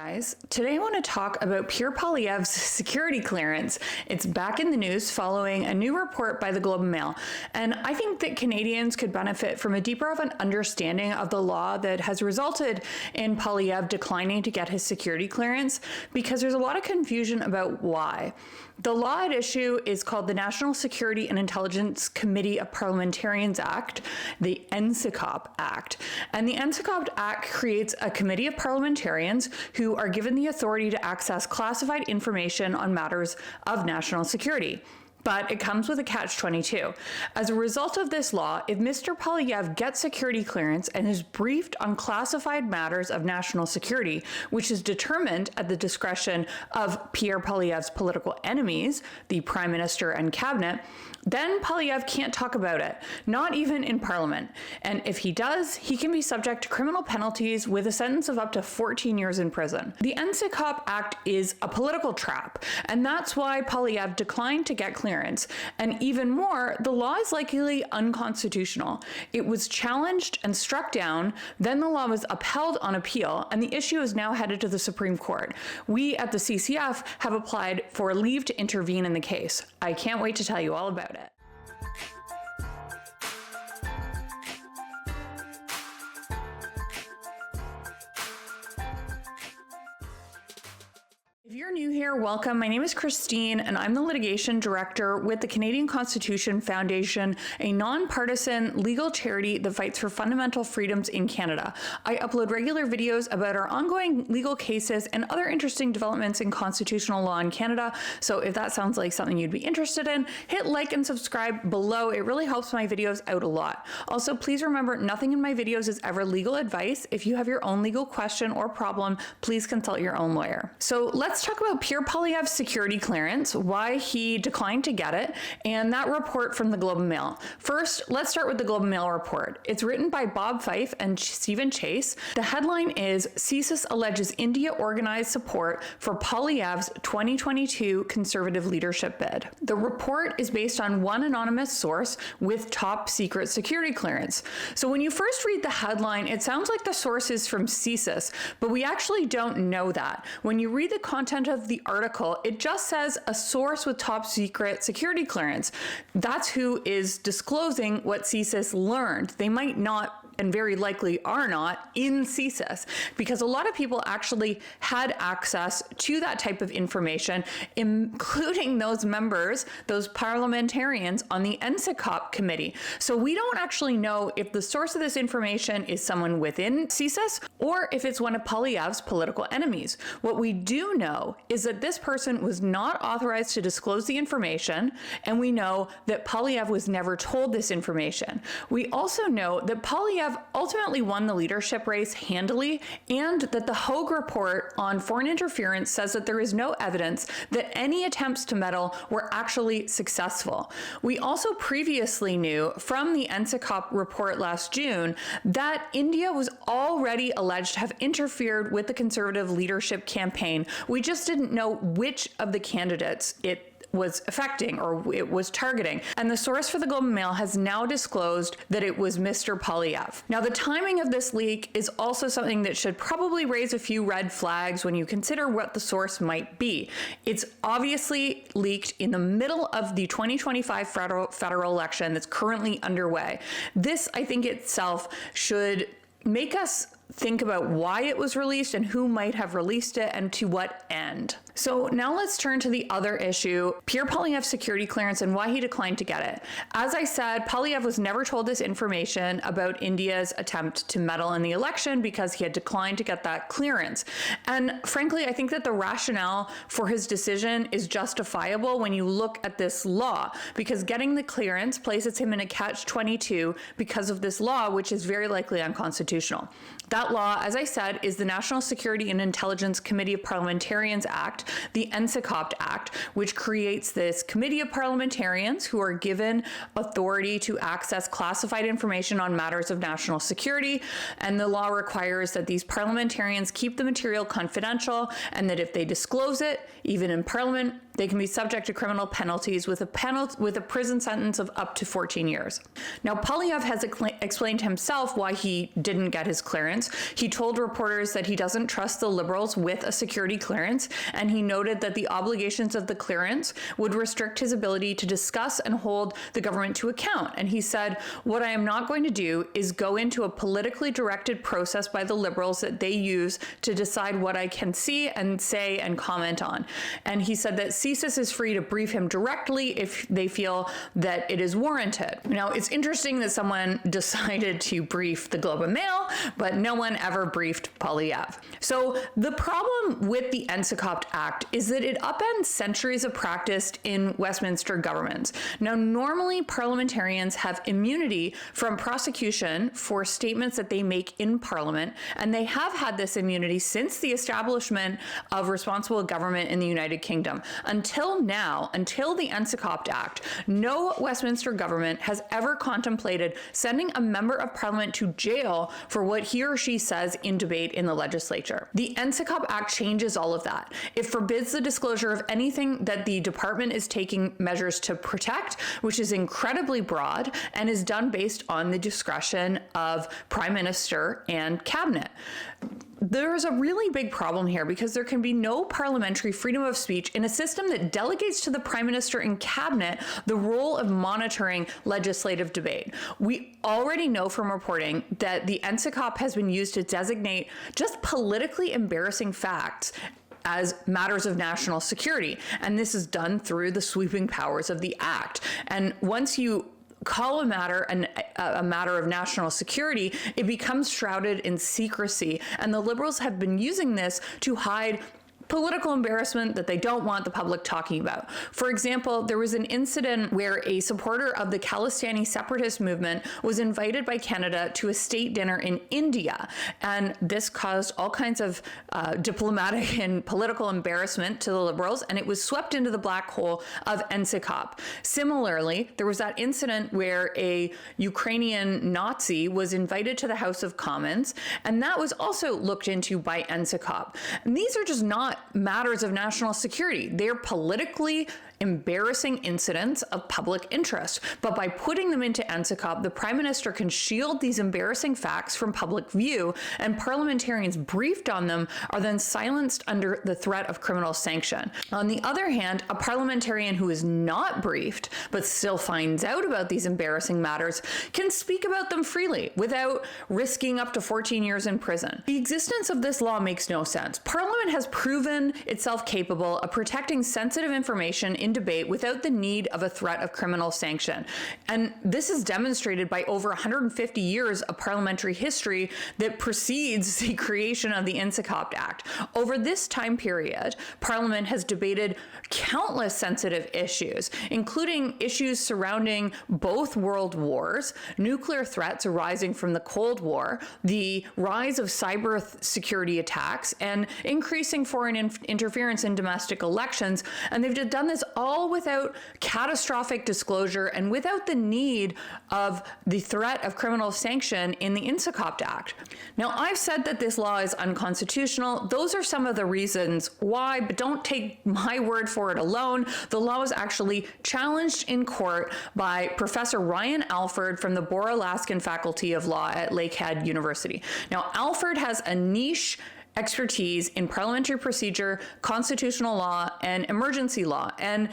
Guys, today I want to talk about Pierre Poilievre's security clearance. It's back in the news following a new report by the Globe and Mail, and I think that Canadians could benefit from a deeper of an understanding of the law that has resulted in Poilievre declining to get his security clearance, because there's a lot of confusion about why. The law at issue is called the National Security and Intelligence Committee of Parliamentarians Act, the NSICOP Act. And the NSICOP Act creates a committee of parliamentarians who are given the authority to access classified information on matters of national security. But it comes with a catch-22. As a result of this law, if Mr. Poilievre gets security clearance and is briefed on classified matters of national security, which is determined at the discretion of Pierre Poilievre's political enemies, the Prime Minister and Cabinet, then Poilievre can't talk about it, not even in Parliament. And if he does, he can be subject to criminal penalties with a sentence of up to 14 years in prison. The NSICOP Act is a political trap, and that's why Poilievre declined to get clearance. And even more, the law is likely unconstitutional. It was challenged and struck down, then the law was upheld on appeal, and the issue is now headed to the Supreme Court. We at the CCF have applied for leave to intervene in the case. I can't wait to tell you all about it. If you're new here, welcome. My name is Christine, and I'm the litigation director with the Canadian Constitution Foundation, a nonpartisan legal charity that fights for fundamental freedoms in Canada. I upload regular videos about our ongoing legal cases and other interesting developments in constitutional law in Canada. So if that sounds like something you'd be interested in, hit like and subscribe below. It really helps my videos out a lot. Also, please remember, nothing in my videos is ever legal advice. If you have your own legal question or problem, please consult your own lawyer. So let's talk about Pierre Poilievre's security clearance, why he declined to get it, and that report from the Globe and Mail. First, let's start with the Globe and Mail report. It's written by Bob Fife and Stephen Chase. The headline is, CSIS alleges India organized support for Poilievre's 2022 Conservative leadership bid. The report is based on one anonymous source with top secret security clearance. So when you first read the headline, it sounds like the source is from CSIS, but we actually don't know that. When you read the content of the article, it just says a source with top secret security clearance. That's who is disclosing what CSIS learned. They might not, and very likely are not, in CSIS, because a lot of people actually had access to that type of information, including those members, those parliamentarians on the NSICOP committee. So we don't actually know if the source of this information is someone within CSIS or if it's one of Poilievre's political enemies. What we do know is that this person was not authorized to disclose the information, and we know that Poilievre was never told this information. We also know that Poilievre ultimately won the leadership race handily, and that the Hogue report on foreign interference says that there is no evidence that any attempts to meddle were actually successful. We also previously knew from the NSICOP report last June that India was already alleged to have interfered with the Conservative leadership campaign. We just didn't know which of the candidates it was affecting or it was targeting. And the source for the Globe and Mail has now disclosed that it was Mr. Poilievre. Now, the timing of this leak is also something that should probably raise a few red flags when you consider what the source might be. It's obviously leaked in the middle of the 2025 federal election that's currently underway. This, I think itself, should make us think about why it was released and who might have released it and to what end. So now let's turn to the other issue, Pierre Poilievre's security clearance and why he declined to get it. As I said, Poilievre was never told this information about India's attempt to meddle in the election because he had declined to get that clearance. And frankly, I think that the rationale for his decision is justifiable when you look at this law, because getting the clearance places him in a catch-22 because of this law, which is very likely unconstitutional. That law, as I said, is the National Security and Intelligence Committee of Parliamentarians Act, the NSICOP Act, which creates this committee of parliamentarians who are given authority to access classified information on matters of national security. And the law requires that these parliamentarians keep the material confidential, and that if they disclose it, even in Parliament, they can be subject to criminal penalties with a prison sentence of up to 14 years. Now, Poilievre has explained himself why he didn't get his clearance. He told reporters that he doesn't trust the Liberals with a security clearance, and he noted that the obligations of the clearance would restrict his ability to discuss and hold the government to account. And he said, "What I am not going to do is go into a politically directed process by the Liberals that they use to decide what I can see and say and comment on." And he said that CSIS is free to brief him directly if they feel that it is warranted. Now, it's interesting that someone decided to brief the Globe and Mail, but no one ever briefed Poilievre. So the problem with the NSICOP Act is that it upends centuries of practice in Westminster governments. Now, normally parliamentarians have immunity from prosecution for statements that they make in Parliament, and they have had this immunity since the establishment of responsible government in the United Kingdom. Until now, until the NSICOP Act, no Westminster government has ever contemplated sending a member of Parliament to jail for what he or she says in debate in the legislature. The NSICOP Act changes all of that. It forbids the disclosure of anything that the department is taking measures to protect, which is incredibly broad and is done based on the discretion of Prime Minister and Cabinet. There is a really big problem here because there can be no parliamentary freedom of speech in a system that delegates to the Prime Minister and Cabinet the role of monitoring legislative debate. We already know from reporting that the NSICOP has been used to designate just politically embarrassing facts as matters of national security, and this is done through the sweeping powers of the Act. And once you call a matter a matter of national security, it becomes shrouded in secrecy. And the Liberals have been using this to hide political embarrassment that they don't want the public talking about. For example, there was an incident where a supporter of the Khalistani separatist movement was invited by Canada to a state dinner in India, and this caused all kinds of diplomatic and political embarrassment to the Liberals, and it was swept into the black hole of NSICOP. Similarly, there was that incident where a Ukrainian Nazi was invited to the House of Commons, and that was also looked into by NSICOP. And these are just not matters of national security. They're politically embarrassing incidents of public interest. But by putting them into NSICOP, the Prime Minister can shield these embarrassing facts from public view, and parliamentarians briefed on them are then silenced under the threat of criminal sanction. On the other hand, a parliamentarian who is not briefed but still finds out about these embarrassing matters can speak about them freely without risking up to 14 years in prison. The existence of this law makes no sense. Parliament has proven itself capable of protecting sensitive information in debate without the need of a threat of criminal sanction. And this is demonstrated by over 150 years of parliamentary history that precedes the creation of the NSICOP Act. Over this time period, Parliament has debated countless sensitive issues, including issues surrounding both world wars, nuclear threats arising from the Cold War, the rise of cyber security attacks, and increasing foreign interference in domestic elections. And they've done this all without catastrophic disclosure and without the need of the threat of criminal sanction in the NSICOP Act. Now, I've said that this law is unconstitutional. Those are some of the reasons why, but don't take my word for it alone. The law was actually challenged in court by Professor Ryan Alford from the Boer-Alaskan Faculty of Law at Lakehead University. Now, Alford has a niche expertise in parliamentary procedure, constitutional law, and emergency law. And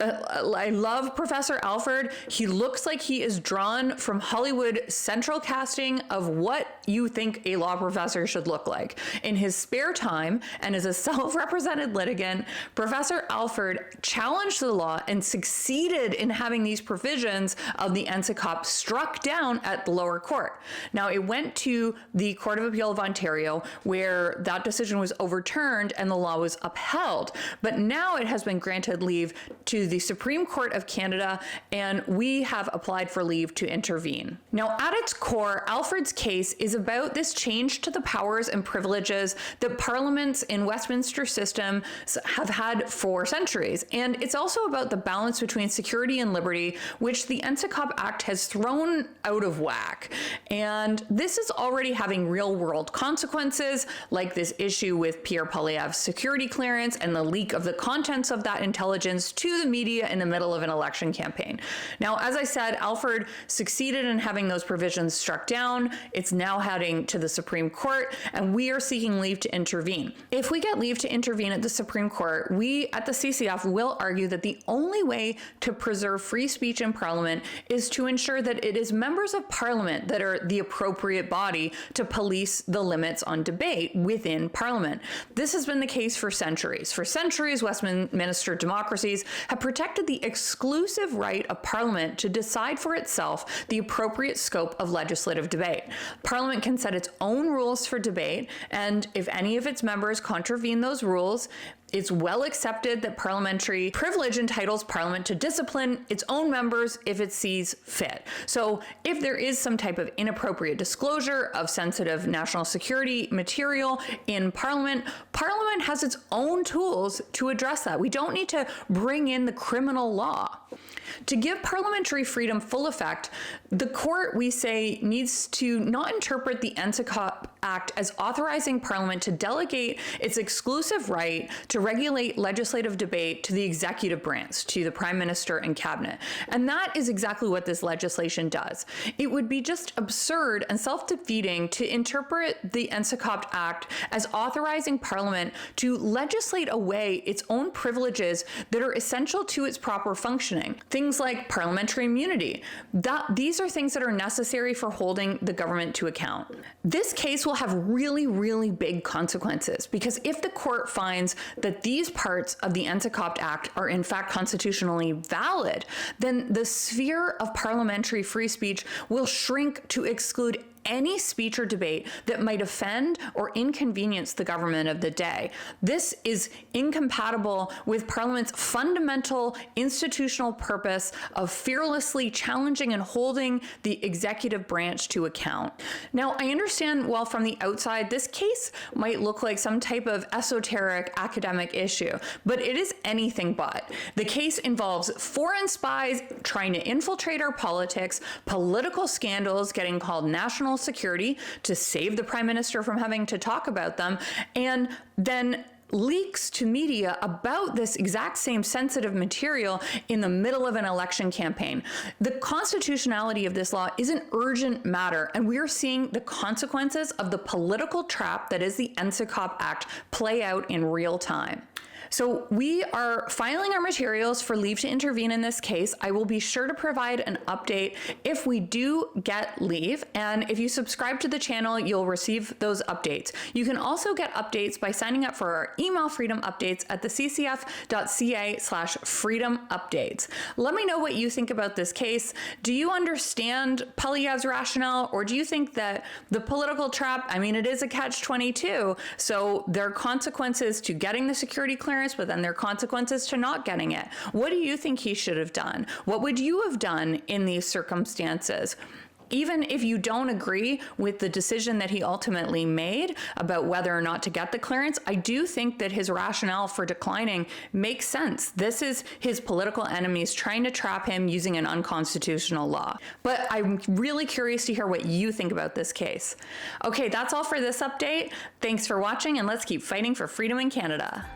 I love Professor Alford. He looks like he is drawn from Hollywood central casting of what you think a law professor should look like. In his spare time, and as a self-represented litigant, Professor Alford challenged the law and succeeded in having these provisions of the NSICOP struck down at the lower court. Now, it went to the Court of Appeal of Ontario, where that decision was overturned and the law was upheld. But now it has been granted leave to the Supreme Court of Canada, and we have applied for leave to intervene. Now, at its core, Alfred's case is about this change to the powers and privileges that parliaments in Westminster systems have had for centuries. And it's also about the balance between security and liberty, which the NSICOP Act has thrown out of whack. And this is already having real-world consequences, like this issue with Pierre Poilievre's security clearance and the leak of the contents of that intelligence to the media in the middle of an election campaign. Now, as I said, Alfred succeeded in having those provisions struck down. It's now heading to the Supreme Court, and we are seeking leave to intervene. If we get leave to intervene at the Supreme Court, we at the CCF will argue that the only way to preserve free speech in Parliament is to ensure that it is members of Parliament that are the appropriate body to police the limits on debate within Parliament. This has been the case for centuries. For centuries, Westminster democracies have protected the exclusive right of Parliament to decide for itself the appropriate scope of legislative debate. Parliament can set its own rules for debate, and if any of its members contravene those rules, it's well accepted that parliamentary privilege entitles Parliament to discipline its own members if it sees fit. So if there is some type of inappropriate disclosure of sensitive national security material in Parliament, Parliament has its own tools to address that. We don't need to bring in the criminal law. To give parliamentary freedom full effect, the court, we say, needs to not interpret the NSICOP Act as authorizing Parliament to delegate its exclusive right to regulate legislative debate to the executive branch, to the Prime Minister and Cabinet. And that is exactly what this legislation does. It would be just absurd and self-defeating to interpret the NSICOP Act as authorizing Parliament to legislate away its own privileges that are essential to its proper functioning. Things like parliamentary immunity. These are things that are necessary for holding the government to account. This case will have really, really big consequences, because if the court finds that these parts of the NSICOP Act are in fact constitutionally valid, then the sphere of parliamentary free speech will shrink to exclude any speech or debate that might offend or inconvenience the government of the day. This is incompatible with Parliament's fundamental institutional purpose of fearlessly challenging and holding the executive branch to account. Now, I understand while from the outside, this case might look like some type of esoteric academic issue, but it is anything but. The case involves foreign spies trying to infiltrate our politics, political scandals getting called national security to save the Prime Minister from having to talk about them, and then leaks to media about this exact same sensitive material in the middle of an election campaign. The constitutionality of this law is an urgent matter, and we are seeing the consequences of the political trap that is the NSICOP Act play out in real time. So we are filing our materials for leave to intervene in this case. I will be sure to provide an update if we do get leave. And if you subscribe to the channel, you'll receive those updates. You can also get updates by signing up for our email freedom updates at theccf.ca/freedom updates. Let me know what you think about this case. Do you understand Poilievre's rationale, or do you think that the political trap, I mean, it is a catch-22. So there are consequences to getting the security clearance, but then there are consequences to not getting it. What do you think he should have done? What would you have done in these circumstances? Even if you don't agree with the decision that he ultimately made about whether or not to get the clearance, I do think that his rationale for declining makes sense. This is his political enemies trying to trap him using an unconstitutional law. But I'm really curious to hear what you think about this case. Okay, that's all for this update. Thanks for watching, and let's keep fighting for freedom in Canada.